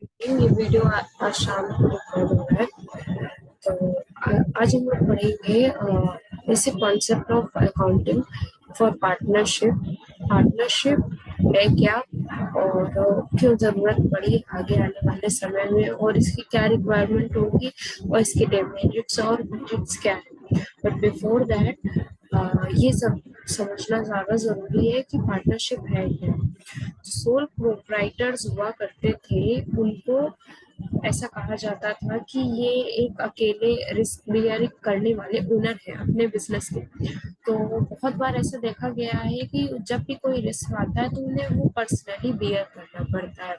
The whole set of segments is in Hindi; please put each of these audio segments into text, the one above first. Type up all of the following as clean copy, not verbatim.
ये वीडियो आज शाम को रिकॉर्ड हो रहा है। तो आज हम लोग पढ़ेंगे basic concept of accounting for partnership. Partnership है क्या और क्यों ज़रूरत पड़ी आगे आने वाले समय में, और इसकी क्या रिक्वायरमेंट होगी और इसके डेमेरिट्स और बेनिफिट्स क्या है। बट बिफोर दैट ये सब समझना ज़्यादा ज़रूरी है कि पार्टनरशिप है क्या। सोल प्रोप्राइटर्स हुआ करते थे, उनको ऐसा कहा जाता था कि ये एक अकेले रिस्क बियरिंग करने वाले ओनर है अपने बिजनेस के। तो बहुत बार ऐसा देखा गया है कि जब भी कोई रिस्क आता है तो उन्हें वो पर्सनली बियर करना पड़ता है।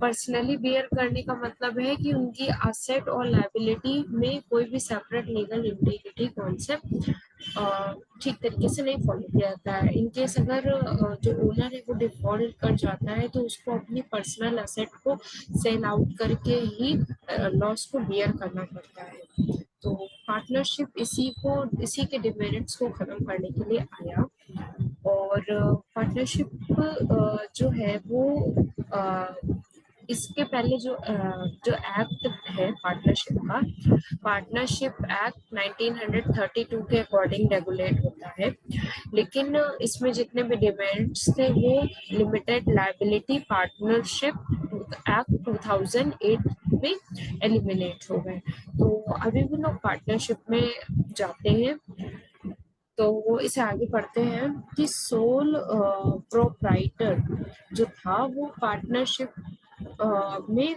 पर्सनली बियर करने का मतलब है कि उनकी असेट और लायबिलिटी में कोई भी सेपरेट लीगल इंटीग्रिटी कॉन्सेप्ट ठीक तरीके से नहीं फॉलो किया जाता है। इन केस अगर जो ओनर है वो डिफॉल्ट कर जाता है तो उसको अपनी पर्सनल असेट को सेल आउट करके ही लॉस को बियर करना पड़ता है। तो पार्टनरशिप इसी के डिमेरिट्स को खत्म करने के लिए आया। और पार्टनरशिप जो है वो इसके पहले जो एक्ट है पार्टनरशिप का, पार्टनरशिप एक्ट 1932 के अकॉर्डिंग रेगुलेट होता है। लेकिन इसमें जितने भी डिमेरिट्स थे वो लिमिटेड लायबिलिटी पार्टनरशिप एक्ट 2008 में एलिमिनेट हो गए। तो अभी भी लोग पार्टनरशिप में जाते हैं। तो वो इसे आगे पढ़ते हैं कि सोल प्रोप्राइटर जो था वो पार्टनरशिप में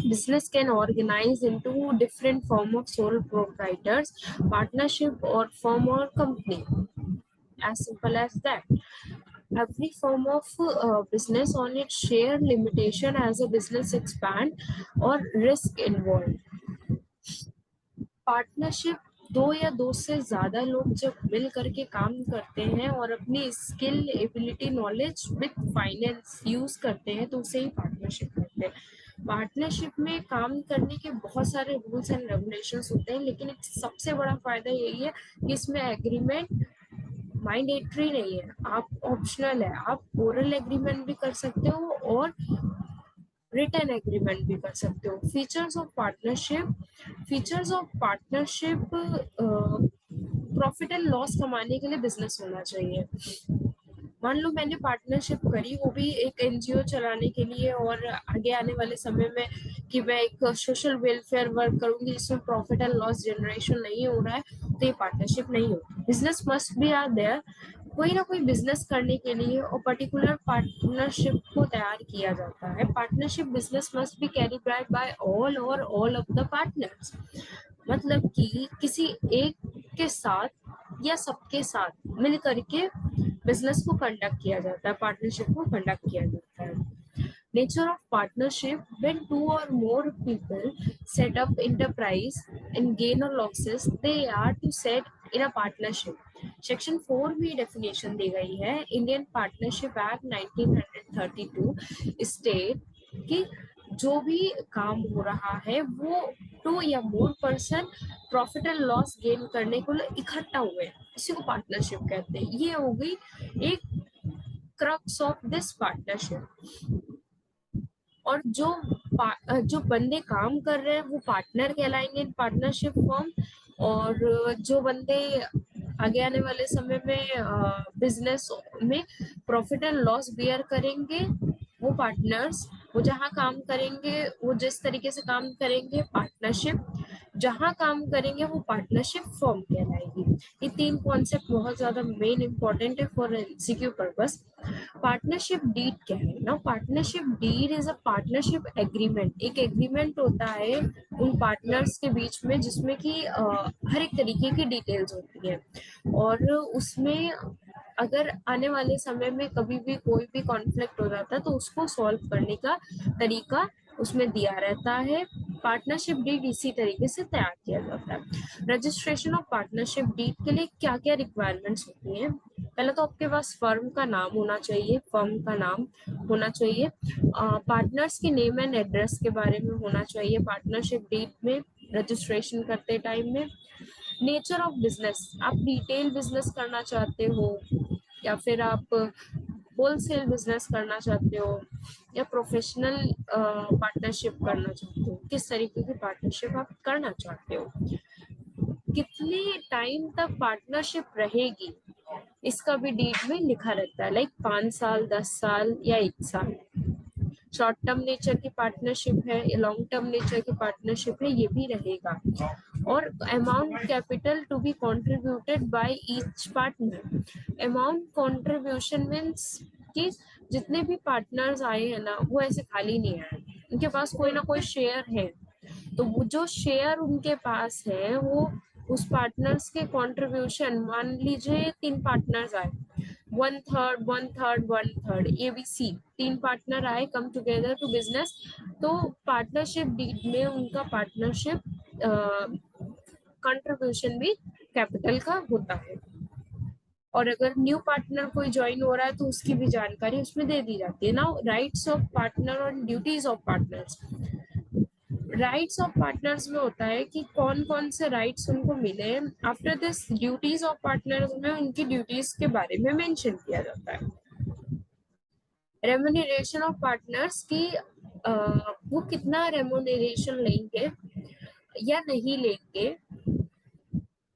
business can organize into different form of sole proprietors, partnership or firm or company. As simple as that. Every form of business on its share limitation as a business expand or risk involved. Partnership दो या दो से ज्यादा लोग जब मिल करके काम करते हैं और अपनी skill ability knowledge with finance use करते हैं तो उसे ही पार्टनरशिप कहते हैं। पार्टनरशिप में काम करने के बहुत सारे रूल्स एंड रेगुलेशंस होते हैं, लेकिन एक सबसे बड़ा फायदा यही है कि इसमें एग्रीमेंट मैंडेटरी नहीं है, आप ऑप्शनल है। आप ओरल एग्रीमेंट भी कर सकते हो और रिटन एग्रीमेंट भी कर सकते हो। Features of partnership profit and loss कमाने के लिए बिजनेस होना चाहिए। मान लो मैंने पार्टनरशिप करी, वो भी एक एनजीओ चलाने के लिए, और आगे आने वाले समय में कि मैं एक सोशल वेलफेयर वर्क करूंगी जिसमें प्रॉफिट एंड लॉस जनरेशन नहीं हो रहा है, तो ये पार्टनरशिप नहीं होती। Business must be are there, कोई ना कोई बिजनेस करने के लिए और पर्टिकुलर पार्टनरशिप को तैयार किया जाता है। Partnership business must be carried out by all of the partners. मतलब कि किसी एक के साथ या सबके साथ मिल करके बिजनेस को कंडक्ट किया जाता है, पार्टनरशिप को कंडक्ट किया जाता है। Nature of partnership, when two or more people set up enterprise and gain or losses they are to set in a partnership। Section 4 में डेफिनेशन दी गई है। इंडियन पार्टनरशिप एक्ट 1932 स्टेट कि जो भी काम हो रहा है वो टू या more person profit and loss gain करने को इकट्ठा हुए, इसी को पार्टनरशिप कहते हैं। ये हो गई एक क्रक्स ऑफ दिस पार्टनरशिप। और जो बंदे काम कर रहे हैं वो पार्टनर कहलाएंगे पार्टनरशिप फॉर्म। और जो बंदे आगे आने वाले समय में बिजनेस में प्रॉफिट एंड लॉस बियर करेंगे वो पार्टनर्स, वो जहाँ काम करेंगे, वो जिस तरीके से काम करेंगे पार्टनरशिप जहाँ काम करेंगे वो पार्टनरशिप फॉर्म कहलाएगी। ये तीन कॉन्सेप्ट बहुत ज्यादा मेन इंपॉर्टेंट है for MCQ purpose. Partnership deed क्या है ना? Partnership deed is a partnership agreement. एक एग्रीमेंट होता है उन पार्टनर्स के बीच में जिसमें कि हर एक तरीके की डिटेल्स होती है, और उसमें अगर आने वाले समय में कभी भी कोई भी कॉन्फ्लिक्ट हो जाता है तो उसको सॉल्व करने का तरीका उसमें दिया रहता है। पार्टनरशिप डीड इसी तरीके से तैयार किया जाता है। रजिस्ट्रेशन ऑफ पार्टनरशिप डीड के लिए क्या क्या रिक्वायरमेंट्स होती हैं? पहले तो आपके पास फर्म का नाम होना चाहिए, फर्म का नाम होना चाहिए। पार्टनर्स के नेम एंड एड्रेस के बारे में होना चाहिए पार्टनरशिप डीड में रजिस्ट्रेशन करते टाइम में। नेचर ऑफ बिजनेस, आप रिटेल बिजनेस करना चाहते हो या फिर आप होलसेल बिजनेस करना चाहते हो या प्रोफेशनल पार्टनरशिप करना चाहते हो, किस तरीके की पार्टनरशिप आप करना चाहते हो, कितने टाइम तक पार्टनरशिप रहेगी, इसका भी डीड में लिखा रहता है, लाइक 5 साल, 10 साल या 1 साल। शॉर्ट टर्म नेचर की पार्टनरशिप है, लॉन्ग टर्म नेचर की पार्टनरशिप है, ये भी रहेगा। और amount capital to be contributed by each partner. Amount contribution means कि जितने भी पार्टनर्स आए हैं ना, वो ऐसे खाली नहीं आए, उनके पास कोई ना कोई शेयर है। तो वो जो शेयर उनके पास है, वो उस पार्टनर्स के कंट्रीब्यूशन, मान लीजिए 3 पार्टनर्स आए, 1/3 1/3 1/3 ABC, 3 पार्टनर आए, कम टुगेदर टू बिजनेस, तो पार्टनरशिप डीड में उनका पार्टनरशिप कंट्रीब्यूशन भी कैपिटल का होता है। और अगर न्यू पार्टनर कोई ज्वाइन हो रहा है तो उसकी भी जानकारी उसमें दे दी जाती है। नाउ राइट्स ऑफ पार्टनर और duties of partners. Rights of partners में होता है कि कौन कौन से राइट्स उनको मिले। After this duties of partners में उनकी ड्यूटीज के बारे में मेंशन किया जाता है। रेम्यूनरेशन ऑफ पार्टनर्स की वो कितना रेम्यूनरेशन लेंगे या नहीं लेंगे।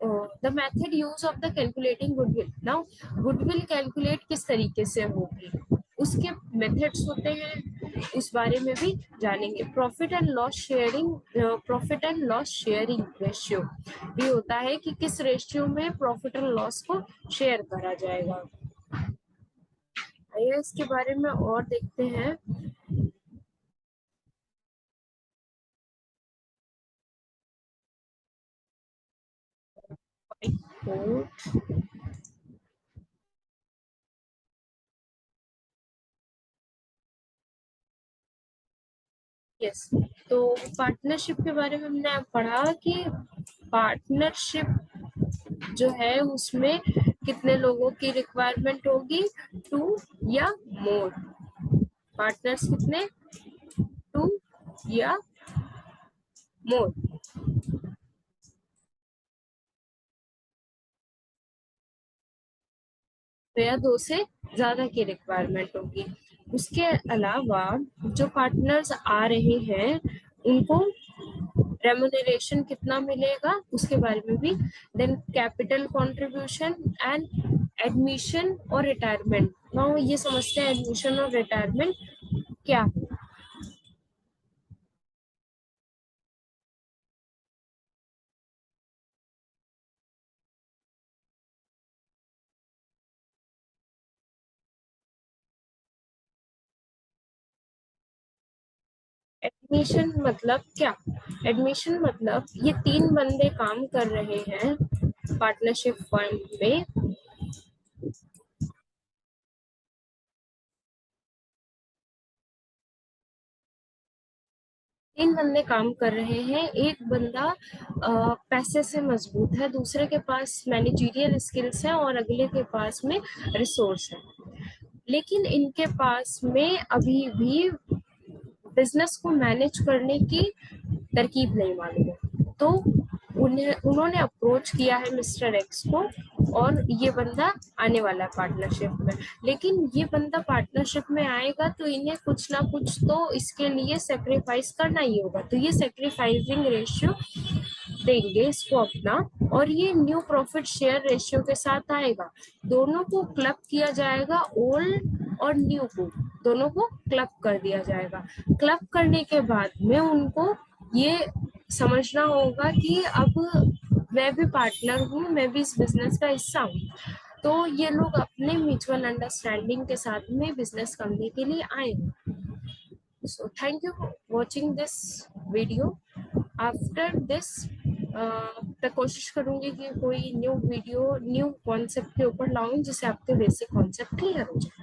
The method use of the calculating goodwill. Now goodwill calculate किस तरीके से होगी, उसके मेथड्स होते हैं, उस बारे में भी जानेंगे। Profit and loss sharing, profit and loss sharing ratio भी होता है कि किस रेशियो में प्रॉफिट एंड लॉस को शेयर करा जाएगा। आइए इसके बारे में और देखते हैं। यस, तो पार्टनरशिप के बारे में हमने पढ़ा कि पार्टनरशिप जो है उसमें कितने लोगों की रिक्वायरमेंट होगी, 2 या मोर। पार्टनर्स कितने, 2 या मोर। तो या 2 से ज्यादा की रिक्वायरमेंट होगी। उसके अलावा जो पार्टनर्स आ रहे हैं उनको रेम्यूनरेशन कितना मिलेगा उसके बारे में भी। Then capital contribution and admission और रिटायरमेंट। नाउ ये समझते हैं एडमिशन और रिटायरमेंट क्या है। एडमिशन मतलब क्या, एडमिशन मतलब ये 3 बंदे काम कर रहे हैं पार्टनरशिप फर्म में। 3 बंदे काम कर रहे हैं, एक बंदा पैसे से मजबूत है, दूसरे के पास मैनेजरियल स्किल्स है और अगले के पास में रिसोर्स है। लेकिन इनके पास में अभी भी बिजनेस को मैनेज करने की तरकीब नहीं मालूम है। तो उन्होंने अप्रोच किया है मिस्टर एक्स को, और ये बंदा आने वाला है पार्टनरशिप में। लेकिन ये बंदा पार्टनरशिप में आएगा तो इन्हें कुछ ना कुछ तो इसके लिए सेक्रीफाइस करना ही होगा। तो ये सेक्रीफाइसिंग रेशियो देंगे इसको अपना, और ये न्यू प्रॉफिट शेयर रेशियो के साथ आएगा। दोनों को क्लब किया जाएगा, ओल्ड और न्यू को दोनों को क्लब कर दिया जाएगा। क्लब करने के बाद में उनको ये समझना होगा कि अब मैं भी पार्टनर हूँ, मैं भी इस बिजनेस का हिस्सा हूँ। तो ये लोग अपने म्यूचुअल अंडरस्टैंडिंग के साथ में बिजनेस करने के लिए आए हैं। So thank you for watching this video. After this मैं कोशिश करूंगी कि कोई न्यू वीडियो न्यू कॉन्सेप्ट के ऊपर लाऊं जिससे आपके बेसिक कॉन्सेप्ट क्लियर हो जाए।